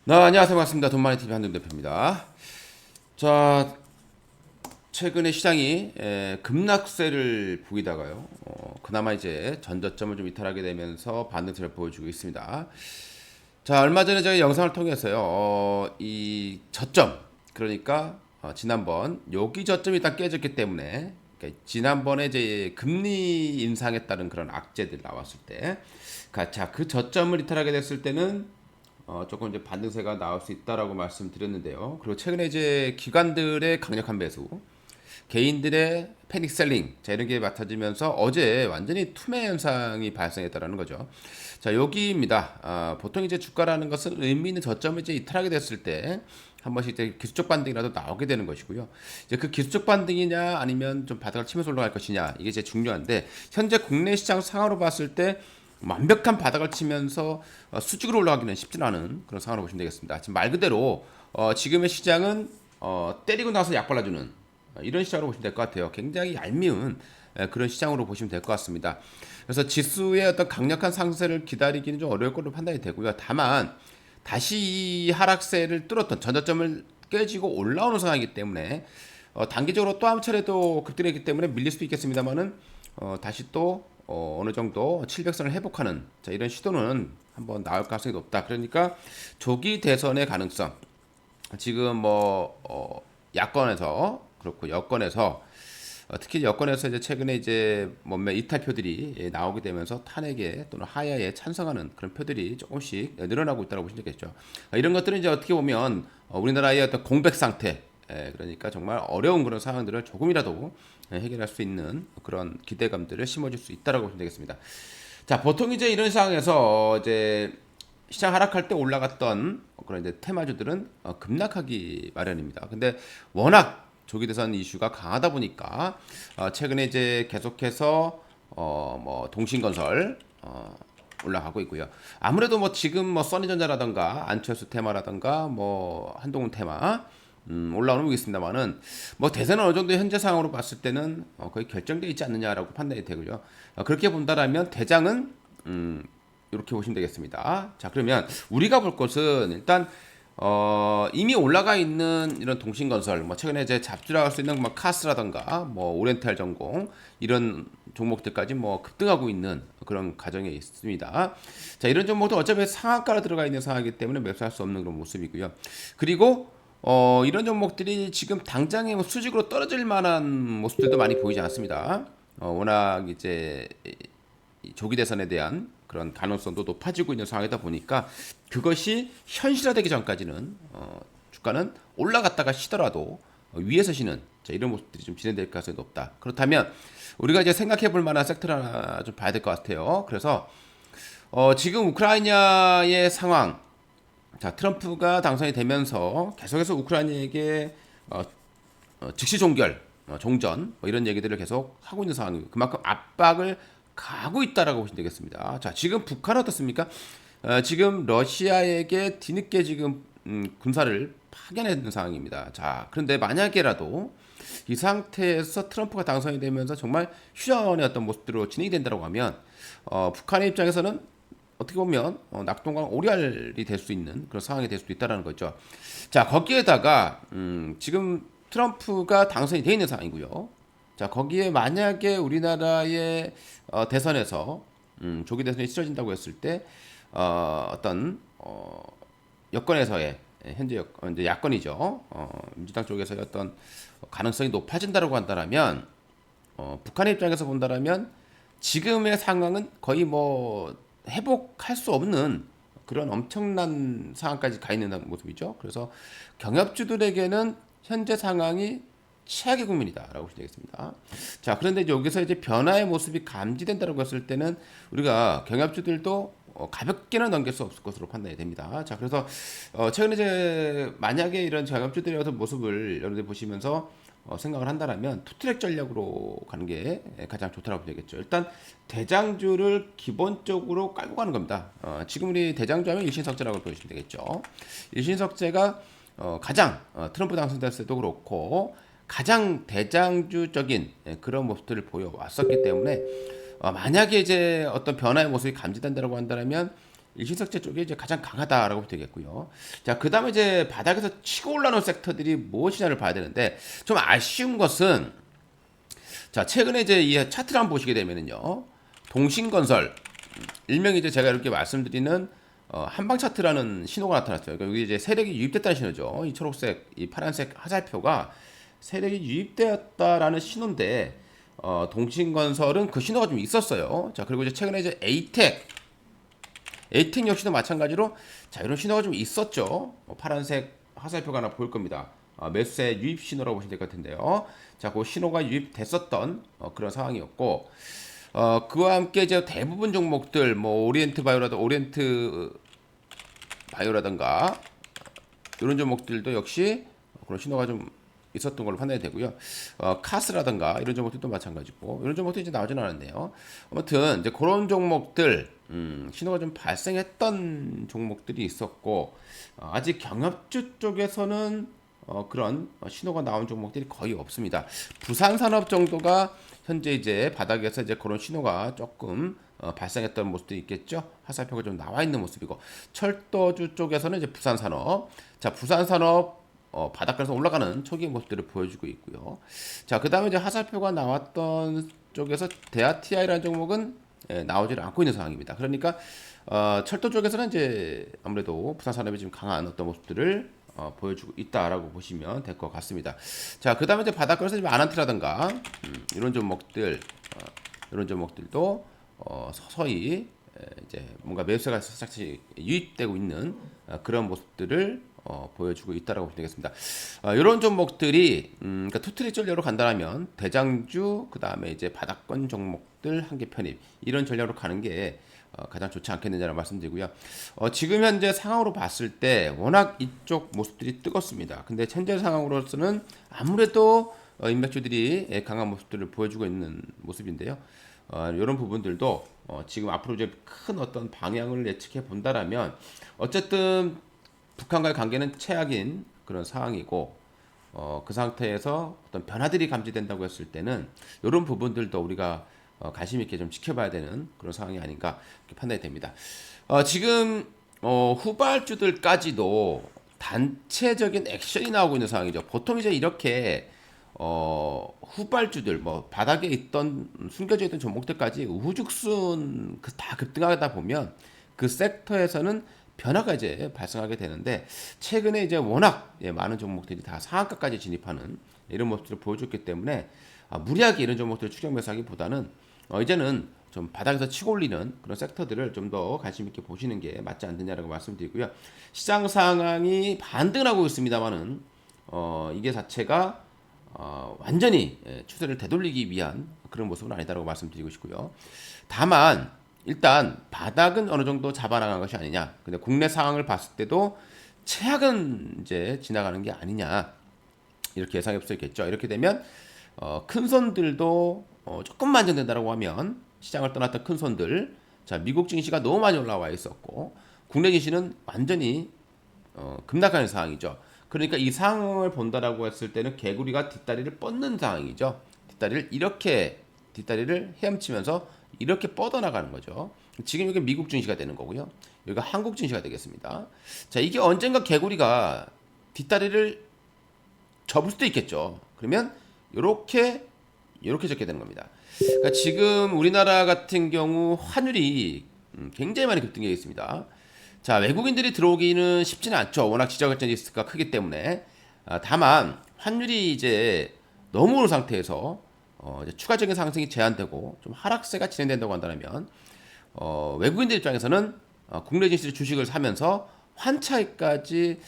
네, 안녕하세요. 반갑습니다. 돈마니TV 한동 대표입니다. 자, 최근에 시장이 급락세를 보이다가요. 그나마 이제 전저점을 좀 이탈하게 되면서 반등세를 보여주고 있습니다. 자, 얼마 전에 제가 영상을 통해서요. 이 저점, 그러니까 지난번 여기 저점이 일단 깨졌기 때문에, 그러니까 지난번에 이제 금리 인상에 따른 그런 악재들 나왔을 때, 자, 그 저점을 이탈하게 됐을 때는 조금 이제 반등세가 나올 수 있다라고 말씀드렸는데요. 그리고 최근에 이제 기관들의 강력한 매수, 개인들의 패닉 셀링, 자, 이런 게 맡아지면서 어제 완전히 투매 현상이 발생했다라는 거죠. 자, 여기입니다. 보통 이제 주가라는 것은 의미 있는 저점을 이제 이탈하게 됐을 때 한 번씩 이제 기술적 반등이라도 나오게 되는 것이고요. 이제 그 기술적 반등이냐 아니면 좀 바닥을 치면서 올라갈 것이냐, 이게 제일 중요한데, 현재 국내 시장 상황으로 봤을 때 완벽한 바닥을 치면서 수직으로 올라가기는 쉽지는 않은 그런 상황으로 보시면 되겠습니다. 지금 말 그대로 지금의 시장은 때리고 나서 약 발라주는 이런 시장으로 보시면 될 것 같아요. 굉장히 얄미운 그런 시장으로 보시면 될 것 같습니다. 그래서 지수의 어떤 강력한 상승을 기다리기는 좀 어려울 걸로 판단이 되고요. 다만 다시 이 하락세를 뚫었던 전저점을 깨지고 올라오는 상황이기 때문에 단기적으로 또 한 차례도 급등했기 때문에 밀릴 수도 있겠습니다만은 다시 또 어느 정도 700선을 회복하는, 자, 이런 시도는 한번 나올 가능성이 높다. 그러니까 조기 대선의 가능성, 지금 뭐 야권에서 그렇고 여권에서 특히 여권에서 이제 최근에 이제 몇몇 이탈표들이 나오게 되면서 탄핵에 또는 하야에 찬성하는 그런 표들이 조금씩 늘어나고 있다고 보시면 되겠죠. 이런 것들은 이제 어떻게 보면 우리나라의 어떤 공백 상태, 그러니까 정말 어려운 그런 상황들을 조금이라도 해결할 수 있는 그런 기대감들을 심어줄 수 있다라고 보시면 되겠습니다. 자, 보통 이제 이런 상황에서 이제 시장 하락할 때 올라갔던 그런 이제 테마주들은 급락하기 마련입니다. 근데 워낙 조기 대선 이슈가 강하다 보니까 최근에 이제 계속해서 뭐 동신건설 올라가고 있고요. 아무래도 뭐 지금 뭐 써니전자라던가 안철수 테마라던가 뭐 한동훈 테마 올라오는 게 있습니다만은 뭐 대세는 어느 정도 현재 상황으로 봤을 때는 거의 결정되어 있지 않느냐라고 판단이 되고요. 그렇게 본다라면 대장은 이렇게 보시면 되겠습니다. 자, 그러면 우리가 볼 것은 일단 이미 올라가 있는 이런 동신건설, 뭐 최근에 이제 잡주라고 할 수 있는 뭐 카스라던가 뭐 오렌탈 전공 이런 종목들까지 뭐 급등하고 있는 그런 과정에 있습니다. 자, 이런 종목도 어차피 상한가로 들어가 있는 상황이기 때문에 매수할 수 없는 그런 모습이고요. 그리고 이런 종목들이 지금 당장에 뭐 수직으로 떨어질 만한 모습들도 많이 보이지 않습니다. 워낙 이제 이 조기 대선에 대한 그런 가능성도 높아지고 있는 상황이다 보니까 그것이 현실화되기 전까지는 주가는 올라갔다가 쉬더라도 위에서 쉬는, 자, 이런 모습들이 좀 진행될 가능성이 높다. 그렇다면 우리가 이제 생각해 볼 만한 섹터를 하나 좀 봐야 될 것 같아요. 그래서 지금 우크라이나의 상황, 자, 트럼프가 당선이 되면서 계속해서 우크라이나에게 즉시 종결, 종전, 뭐 이런 얘기들을 계속 하고 있는 상황이고 그만큼 압박을 가고 있다라고 보시면 되겠습니다. 자, 지금 북한은 어떻습니까? 지금 러시아에게 뒤늦게 지금 군사를 파견했는 상황입니다. 자, 그런데 만약에라도 이 상태에서 트럼프가 당선이 되면서 정말 휴전의 어떤 모습으로 진행이 된다고 하면 북한의 입장에서는 어떻게 보면 낙동강 오리알이 될 수 있는 그런 상황이 될 수도 있다라는 거죠. 자, 거기에다가 지금 트럼프가 당선이 돼 있는 상황이고요. 자, 거기에 만약에 우리나라의 대선에서 조기 대선이 치러진다고 했을 때 어떤 여권에서의 현재 이제 야권이죠. 민주당 쪽에서의 어떤 가능성이 높아진다고 한다면 북한의 입장에서 본다라면 지금의 상황은 거의 뭐 회복할 수 없는 그런 엄청난 상황까지 가 있는 모습이죠. 그래서 경협주들에게는 현재 상황이 최악의 국면이다라고 보시면 되겠습니다. 자, 그런데 여기서 이제 변화의 모습이 감지된다고 했을 때는 우리가 경협주들도 가볍게는 넘길 수 없을 것으로 판단이 됩니다. 자, 그래서 최근에 이제 만약에 이런 경협주들의 어떤 모습을 여러분들 보시면서 생각을 한다면 투트랙 전략으로 가는 게 가장 좋다고 되겠죠. 일단 대장주를 기본적으로 깔고 가는 겁니다. 지금 우리 대장주 하면 일신석재라고 보시면 되겠죠. 일신석재가 가장 트럼프 당선됐을 때도 그렇고 가장 대장주적인 그런 모습들을 보여왔었기 때문에 만약에 이제 어떤 변화의 모습이 감지된다고 한다면 일신석재 쪽이 이제 가장 강하다라고 보면 되겠고요. 자, 그다음에 이제 바닥에서 치고 올라오는 섹터들이 무엇이냐를 봐야 되는데 좀 아쉬운 것은 자, 최근에 이제 이 차트를 한번 보시게 되면은요. 동신건설 일명 이제 제가 이렇게 말씀드리는 한방 차트라는 신호가 나타났어요. 그러니까 여기 이제 세력이 유입됐다는 신호죠. 이 초록색, 이 파란색 화살표가 세력이 유입되었다라는 신호인데 동신건설은 그 신호가 좀 있었어요. 자, 그리고 이제 최근에 이제 에이텍 역시도 마찬가지로 자, 이런 신호가 좀 있었죠. 파란색 화살표가 하나 보일 겁니다. 매수세 유입 신호라고 보시면 될 것 같은데요. 자, 그 신호가 유입됐었던 그런 상황이었고, 그와 함께 이제 대부분 종목들, 뭐 오리엔트 바이오라든가 이런 종목들도 역시 그런 신호가 좀 있었던 걸로 판단이 되고요. 카스라든가 이런 종목들도 마찬가지고 이런 종목들이 이제 나오지는 않았네요. 아무튼 이제 그런 종목들 신호가 좀 발생했던 종목들이 있었고 아직 경협주 쪽에서는 그런 신호가 나온 종목들이 거의 없습니다. 부산산업 정도가 현재 이제 바닥에서 이제 그런 신호가 조금 발생했던 모습도 있겠죠. 화살표가 좀 나와 있는 모습이고 철도주 쪽에서는 이제 부산산업, 자 부산산업 바닥에서 올라가는 초기 모습들을 보여주고 있고요. 자, 그 다음에 이제 화살표가 나왔던 쪽에서 대아티아이라는 종목은 나오질 않고 있는 상황입니다. 그러니까 철도 쪽에서는 이제 아무래도 부산산업이 지금 강한 어떤 모습들을 보여주고 있다라고 보시면 될 것 같습니다. 자, 그 다음에 이제 바닥권에서 아난티라든가 이런 종목들, 이런 종목들도 서서히 이제 뭔가 매수가 살짝씩 유입되고 있는 그런 모습들을 보여주고 있다라고 보시면 되겠습니다. 이런 종목들이 그러니까 투트리 전략으로 간다면 대장주 그 다음에 이제 바닥권 종목들 한개 편입 이런 전략으로 가는 게 가장 좋지 않겠느냐는 말씀드리고요. 지금 현재 상황으로 봤을 때 워낙 이쪽 모습들이 뜨겁습니다. 근데 현재 상황으로서는 아무래도 인맥주들이 강한 모습들을 보여주고 있는 모습인데요. 이런 부분들도 지금 앞으로 이제 큰 어떤 방향을 예측해 본다라면 어쨌든 북한과의 관계는 최악인 그런 상황이고 그 상태에서 어떤 변화들이 감지된다고 했을 때는 이런 부분들도 우리가 관심 있게 좀 지켜봐야 되는 그런 상황이 아닌가 이렇게 판단이 됩니다. 지금 후발주들까지도 단체적인 액션이 나오고 있는 상황이죠. 보통 이제 이렇게 후발주들 뭐 바닥에 있던 숨겨져 있던 종목들까지 우후죽순 다 급등하다 보면 그 섹터에서는 변화가 이제 발생하게 되는데 최근에 이제 워낙 많은 종목들이 다 상한가까지 진입하는 이런 모습들을 보여줬기 때문에 무리하게 이런 종목들을 추격 매수하기보다는 이제는 좀 바닥에서 치고 올리는 그런 섹터들을 좀 더 관심 있게 보시는 게 맞지 않느냐라고 말씀드리고요. 시장 상황이 반등하고 있습니다만은 이게 자체가 완전히 추세를 되돌리기 위한 그런 모습은 아니다라고 말씀드리고 싶고요. 다만 일단 바닥은 어느 정도 잡아나간 것이 아니냐. 근데 국내 상황을 봤을 때도 최악은 이제 지나가는 게 아니냐. 이렇게 예상해 볼 수 있겠죠. 이렇게 되면 큰 손들도 조금만 안정된다라고 하면 시장을 떠났던 큰 손들, 자 미국 증시가 너무 많이 올라와 있었고 국내 증시는 완전히 급락하는 상황이죠. 그러니까 이 상황을 본다라고 했을 때는 개구리가 뒷다리를 뻗는 상황이죠. 뒷다리를 헤엄치면서 이렇게 뻗어나가는 거죠. 지금 이게 미국 증시가 되는 거고요. 여기가 한국 증시가 되겠습니다. 자, 이게 언젠가 개구리가 뒷다리를 접을 수도 있겠죠. 그러면 이렇게 적게 되는 겁니다. 그러니까 지금 우리나라 같은 경우 환율이 굉장히 많이 급등해 있습니다. 자, 외국인들이 들어오기는 쉽지는 않죠. 워낙 지정학적 리스크가 크기 때문에. 다만 환율이 이제 너무 오른 상태에서 이제 추가적인 상승이 제한되고 좀 하락세가 진행된다고 한다면 외국인들 입장에서는 국내 증시 주식을 사면서 환차익까지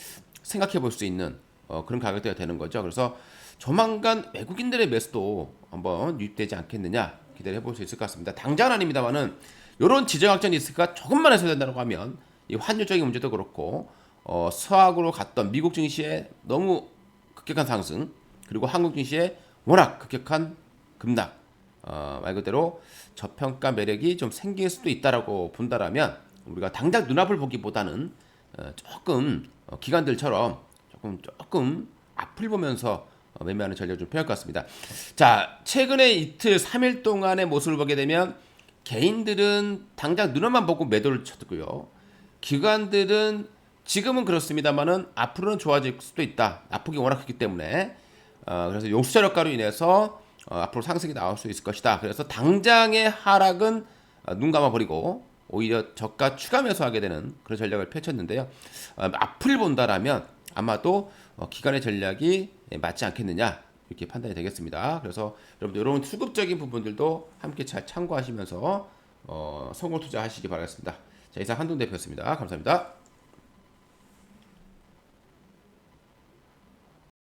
생각해 볼 수 있는 그런 가격대가 되는 거죠. 그래서 조만간 외국인들의 매수도 한번 유입되지 않겠느냐 기대해 볼 수 있을 것 같습니다. 당장은 아닙니다만은 이런 지정학적 리스크가 조금만 해소된다고 하면 이 환율적인 문제도 그렇고 서학으로 갔던 미국 증시의 너무 급격한 상승 그리고 한국 증시의 워낙 급격한 급락 말 그대로 저평가 매력이 좀 생길 수도 있다라고 본다라면 우리가 당장 눈앞을 보기보다는 조금 기관들처럼 조금 앞을 보면서 매매하는 전략을 좀 필요할 것 같습니다. 자, 최근에 이틀 3일 동안의 모습을 보게 되면 개인들은 당장 눈앞만 보고 매도를 쳤고요. 기관들은 지금은 그렇습니다만은 앞으로는 좋아질 수도 있다. 낙폭이 워낙 크기 때문에 그래서 용수철 효과로 인해서 앞으로 상승이 나올 수 있을 것이다. 그래서 당장의 하락은 눈 감아 버리고 오히려 저가 추가 매수하게 되는 그런 전략을 펼쳤는데요. 앞을 본다라면 아마도 기관의 전략이 맞지 않겠느냐 이렇게 판단이 되겠습니다. 그래서 여러분들 이런 수급적인 부분들도 함께 잘 참고하시면서 성공 투자하시기 바라겠습니다. 자, 이상 한동 대표였습니다. 감사합니다.